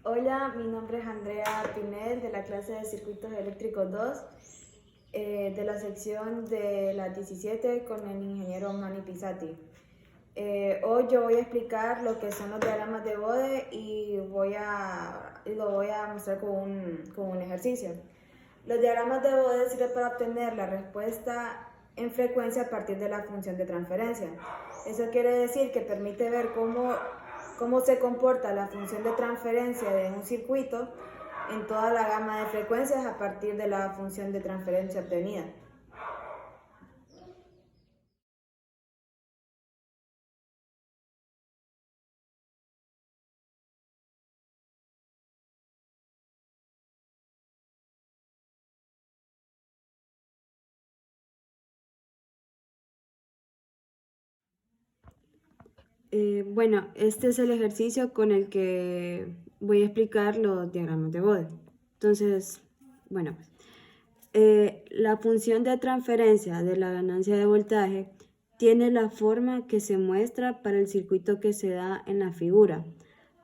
Hola, mi nombre es Andrea Pinel de la clase de Circuitos Eléctricos 2 de la sección de las 17 con el ingeniero Manny Pisati. Hoy yo voy a explicar lo que son los diagramas de Bode y lo voy a mostrar con un ejercicio. Los diagramas de Bode sirven para obtener la respuesta en frecuencia a partir de la función de transferencia. Eso quiere decir que permite ver cómo se comporta la función de transferencia de un circuito en toda la gama de frecuencias a partir de la función de transferencia obtenida. Bueno, este es el ejercicio con el que voy a explicar los diagramas de Bode. Entonces, bueno, la función de transferencia de la ganancia de voltaje tiene la forma que se muestra para el circuito que se da en la figura.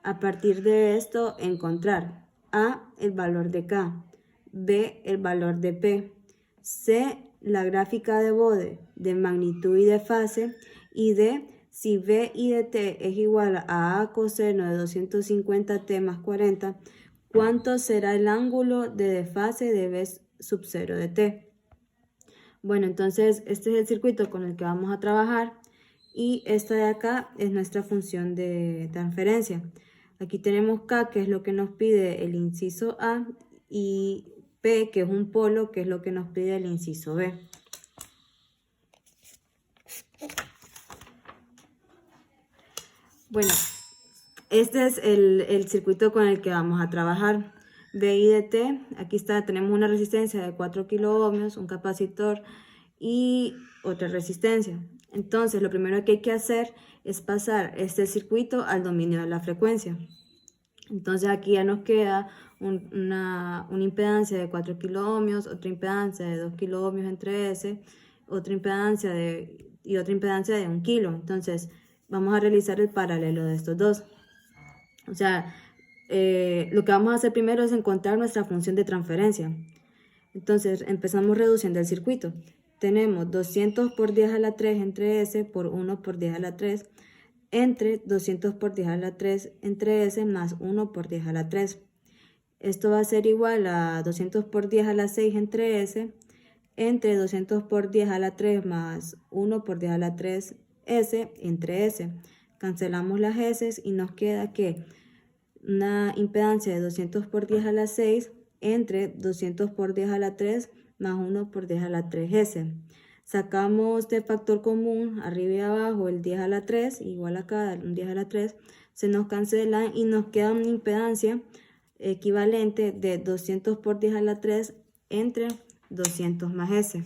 A partir de esto, encontrar A, el valor de K, B, el valor de P, C, la gráfica de Bode de magnitud y de fase, y D, si B y de T es igual a coseno de 250T más 40, ¿cuánto será el ángulo de desfase de B sub 0 de T? Bueno, entonces este es el circuito con el que vamos a trabajar y esta de acá es nuestra función de transferencia. Aquí tenemos K, que es lo que nos pide el inciso A, y P, que es un polo, que es lo que nos pide el inciso B. Bueno, este es el circuito con el que vamos a trabajar. B y de T, aquí está, tenemos una resistencia de 4 kiloohmios, un capacitor y otra resistencia. Entonces, lo primero que hay que hacer es pasar este circuito al dominio de la frecuencia. Entonces, aquí ya nos queda una impedancia de 4 kiloohmios, otra impedancia de 2 kiloohmios entre S, otra impedancia y otra impedancia de 1 kilo. Entonces, vamos a realizar el paralelo de estos dos. O sea, lo que vamos a hacer primero es encontrar nuestra función de transferencia. Entonces, empezamos reduciendo el circuito. Tenemos 200 por 10 a la 3 entre S por 1 por 10 a la 3 entre 200 por 10 a la 3 entre S más 1 por 10 a la 3. Esto va a ser igual a 200 por 10 a la 6 entre S entre 200 por 10 a la 3 más 1 por 10 a la 3 S entre S. Cancelamos las S y nos queda que una impedancia de 200 por 10 a la 6 entre 200 por 10 a la 3 más 1 por 10 a la 3S. Sacamos de factor común arriba y abajo el 10 a la 3, igual acá un 10 a la 3, se nos cancela y nos queda una impedancia equivalente de 200 por 10 a la 3 entre 200 más S.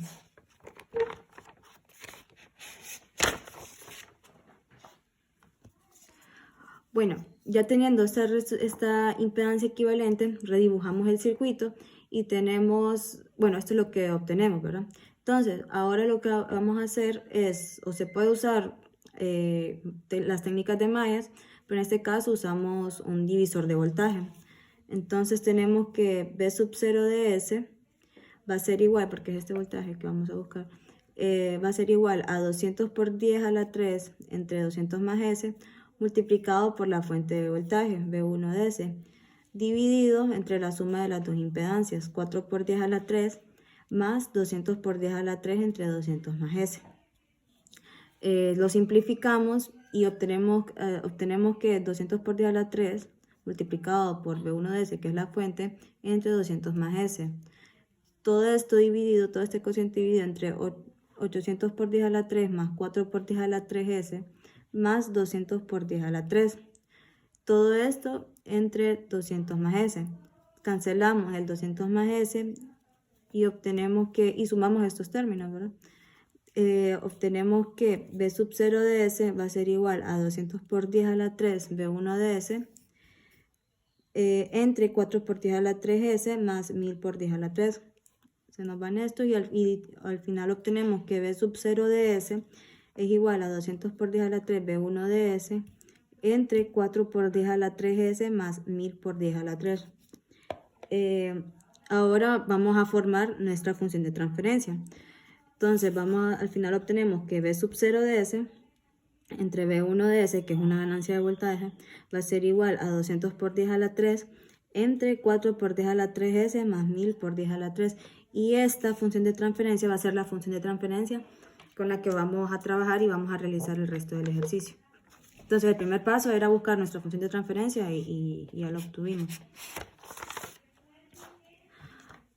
Bueno, ya teniendo esta impedancia equivalente, redibujamos el circuito y tenemos, bueno, esto es lo que obtenemos, ¿verdad? Entonces, ahora lo que vamos a hacer es, o se puede usar las técnicas de mallas, pero en este caso usamos un divisor de voltaje. Entonces tenemos que B sub 0 de S va a ser igual, porque es este voltaje que vamos a buscar, va a ser igual a 200 por 10 a la 3 entre 200 más S multiplicado por la fuente de voltaje, B1 de S, dividido entre la suma de las dos impedancias, 4 por 10 a la 3 más 200 por 10 a la 3 entre 200 más S. Lo simplificamos y obtenemos que 200 por 10 a la 3 multiplicado por B1 de S, que es la fuente, entre 200 más S. Todo esto dividido, todo este cociente dividido entre 800 por 10 a la 3 más 4 por 10 a la 3S más 200 por 10 a la 3. Todo esto entre 200 más S. Cancelamos el 200 más S y obtenemos y sumamos estos términos, ¿verdad? Obtenemos que B sub 0 de S va a ser igual a 200 por 10 a la 3 B1 de S entre 4 por 10 a la 3S más 1000 por 10 a la 3. Se nos van estos y al final obtenemos que B sub 0 de S es igual a 200 por 10 a la 3 B1 de S entre 4 por 10 a la 3s más 1000 por 10 a la 3. Ahora vamos a formar nuestra función de transferencia. Entonces al final obtenemos que B sub 0 de S entre B1 de S, que es una ganancia de voltaje, va a ser igual a 200 por 10 a la 3 entre 4 por 10 a la 3S más 1000 por 10 a la 3. Y esta función de transferencia va a ser la función de transferencia con la que vamos a trabajar y vamos a realizar el resto del ejercicio. Entonces el primer paso era buscar nuestra función de transferencia y ya lo obtuvimos.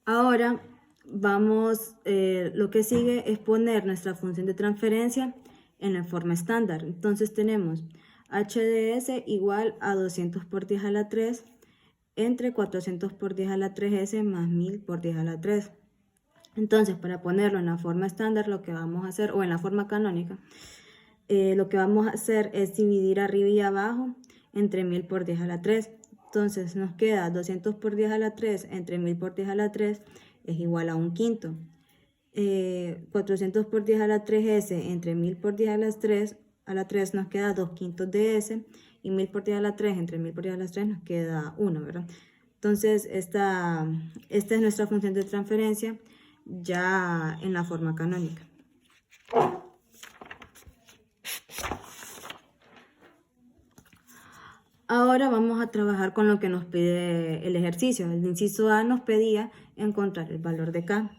Ahora lo que sigue es poner nuestra función de transferencia en la forma estándar. Entonces tenemos h de s igual a 200 por 10 a la 3 entre 400 por 10 a la 3s más 1000 por 10 a la 3. Entonces, para ponerlo en la forma estándar, lo que vamos a hacer, o en la forma canónica, lo que vamos a hacer es dividir arriba y abajo entre 1000 por 10 a la 3. Entonces, nos queda 200 por 10 a la 3 entre 1000 por 10 a la 3 es igual a 1/5. 400 por 10 a la 3s entre 1000 por 10 a la 3 nos queda 2/5 de s, y 1000 por 10 a la 3 entre 1000 por 10 a la 3 nos queda 1, ¿verdad? Entonces, esta es nuestra función de transferencia ya en la forma canónica. Ahora vamos a trabajar con lo que nos pide el ejercicio. El inciso A nos pedía encontrar el valor de K.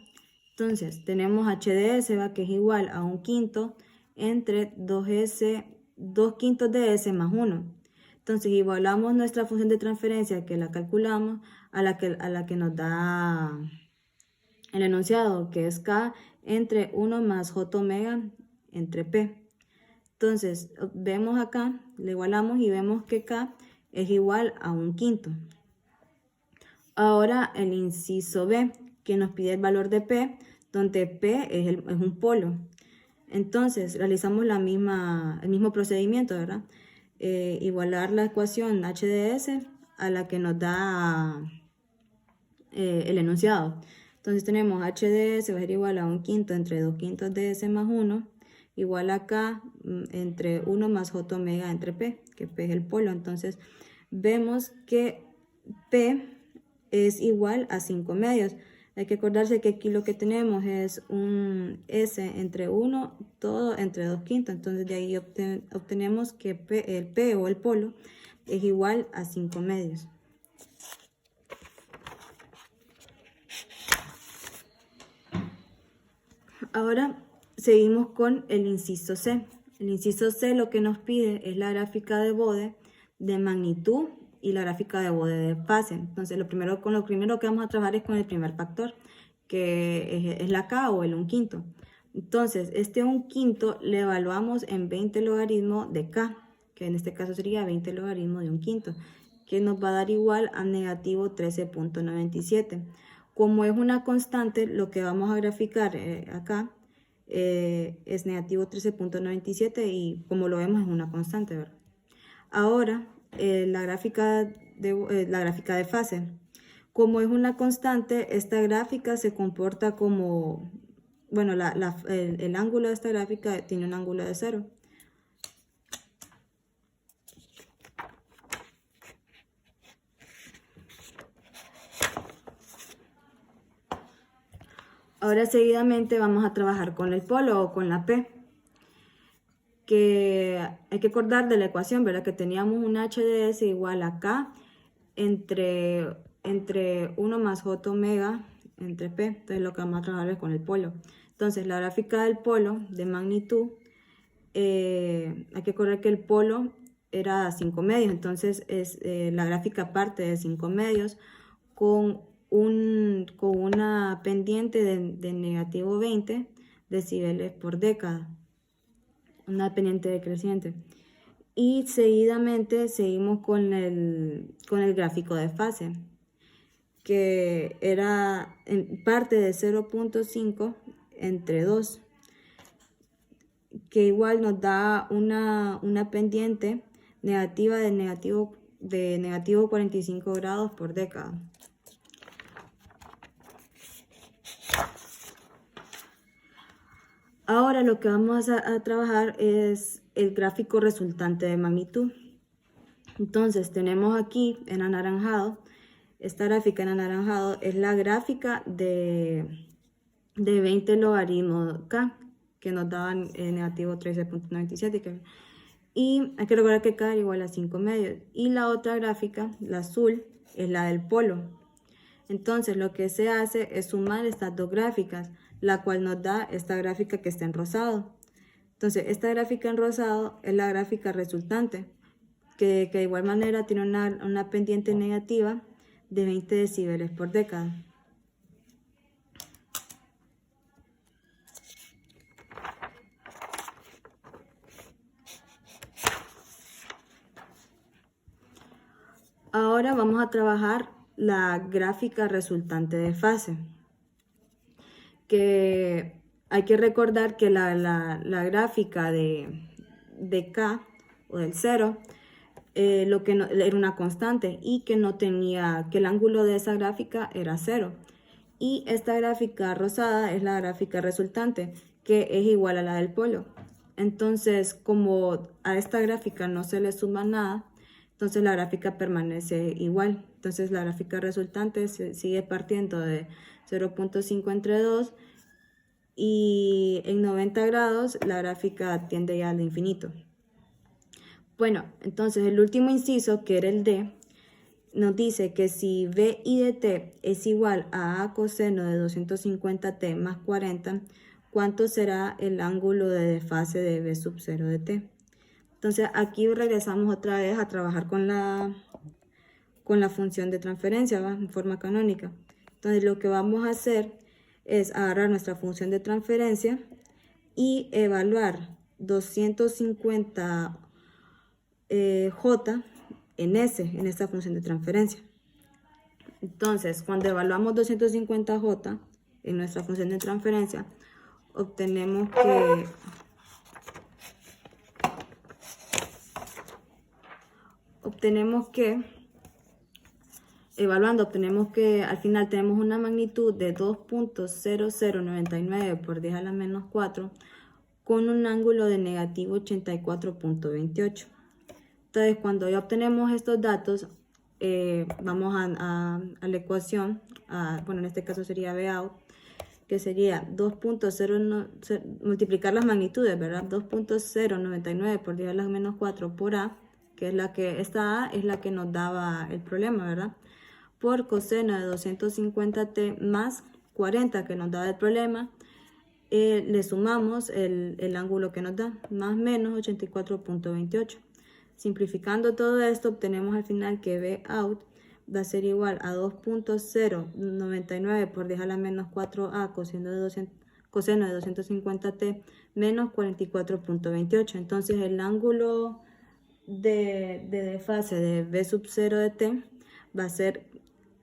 Entonces, tenemos h de s, que es igual a 1/5 entre 2/5 de s más 1. Entonces, igualamos nuestra función de transferencia, que la calculamos, a la que nos da el enunciado, que es K entre 1 más J omega entre P. Entonces, vemos acá, le igualamos y vemos que K es igual a 1/5. Ahora el inciso B, que nos pide el valor de P, donde P es un polo. Entonces, realizamos el mismo procedimiento, ¿verdad? Igualar la ecuación h de s a la que nos da el enunciado. Entonces tenemos h de s va a ser igual a 1/5 entre 2/5 de s más 1, igual a K entre 1 más J omega entre P, que P es el polo. Entonces vemos que P es igual a 5 medios. Hay que acordarse que aquí lo que tenemos es un S entre 1, todo entre 2/5. Entonces de ahí obtenemos que el P o el polo es igual a 5 medios. Ahora seguimos con el inciso C. El inciso C lo que nos pide es la gráfica de Bode de magnitud y la gráfica de Bode de fase. Entonces lo primero que vamos a trabajar es con el primer factor, que es la K o el 1/5. Entonces este 1/5 le evaluamos en 20 logaritmos de K, que en este caso sería 20 logaritmos de 1/5, que nos va a dar igual a negativo 13.97. Como es una constante, lo que vamos a graficar acá es negativo 13.97 y como lo vemos es una constante, ¿verdad? Ahora, la gráfica de fase. Como es una constante, esta gráfica se comporta como, bueno, el ángulo de esta gráfica tiene un ángulo de 0. Ahora seguidamente vamos a trabajar con el polo o con la P, que hay que acordar de la ecuación, ¿verdad? Que teníamos un h de s igual a K entre 1 más J omega entre P. Entonces lo que vamos a trabajar es con el polo. Entonces la gráfica del polo de magnitud, hay que acordar que el polo era 5 medios, entonces la gráfica parte de 5 medios con una pendiente de negativo 20 decibeles por década, una pendiente decreciente. Y seguidamente seguimos con el gráfico de fase, que era en parte de 0.5 entre 2, que igual nos da una pendiente negativa de negativo 45 grados por década. Ahora lo que vamos a trabajar es el gráfico resultante de magnitud. Entonces tenemos aquí en anaranjado, esta gráfica en anaranjado es la gráfica de 20 logaritmos K, que nos daban negativo 13.97. Y hay que recordar que K era igual a 5 medios. Y la otra gráfica, la azul, es la del polo. Entonces lo que se hace es sumar estas dos gráficas, la cual nos da esta gráfica que está en rosado. Entonces esta gráfica en rosado es la gráfica resultante, que de igual manera tiene una pendiente negativa de 20 decibeles por década. Ahora vamos a trabajar la gráfica resultante de fase, que hay que recordar que la gráfica de K o del 0 lo que no, era una constante y que no tenía, que el ángulo de esa gráfica era 0. Y esta gráfica rosada es la gráfica resultante, que es igual a la del polo. Entonces, como a esta gráfica no se le suma nada, entonces la gráfica permanece igual. Entonces la gráfica resultante sigue partiendo de 0.5 entre 2 y en 90 grados la gráfica tiende ya al infinito. Bueno, entonces el último inciso, que era el D, nos dice que si BI de t es igual a A coseno de 250t más 40, ¿cuánto será el ángulo de desfase de B sub 0 de t? Entonces aquí regresamos otra vez a trabajar con la función de transferencia, ¿va? En forma canónica. Entonces lo que vamos a hacer es agarrar nuestra función de transferencia y evaluar 250 J en esta función de transferencia. Entonces, cuando evaluamos 250J en nuestra función de transferencia, obtenemos que evaluando, obtenemos que al final tenemos una magnitud de 2.0099 por 10 a la menos 4 con un ángulo de negativo 84.28. Entonces, cuando ya obtenemos estos datos, vamos a la ecuación, bueno, en este caso sería Bout, que sería 2.0, multiplicar las magnitudes, ¿verdad? 2.099 por 10 a la menos 4 por A, que es esta A es la que nos daba el problema, ¿verdad? Por coseno de 250t más 40 que nos daba el problema, le sumamos el ángulo que nos da, más menos 84.28. Simplificando todo esto, obtenemos al final que Bout va a ser igual a 2.099 por 10 a la menos 4a coseno de 250t menos 44.28. Entonces el ángulo de desfase de B sub 0 de t va a ser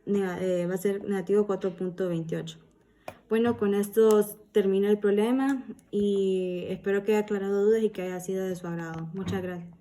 negativo 4.28. Bueno, con esto termina el problema y espero que haya aclarado dudas y que haya sido de su agrado. Muchas gracias.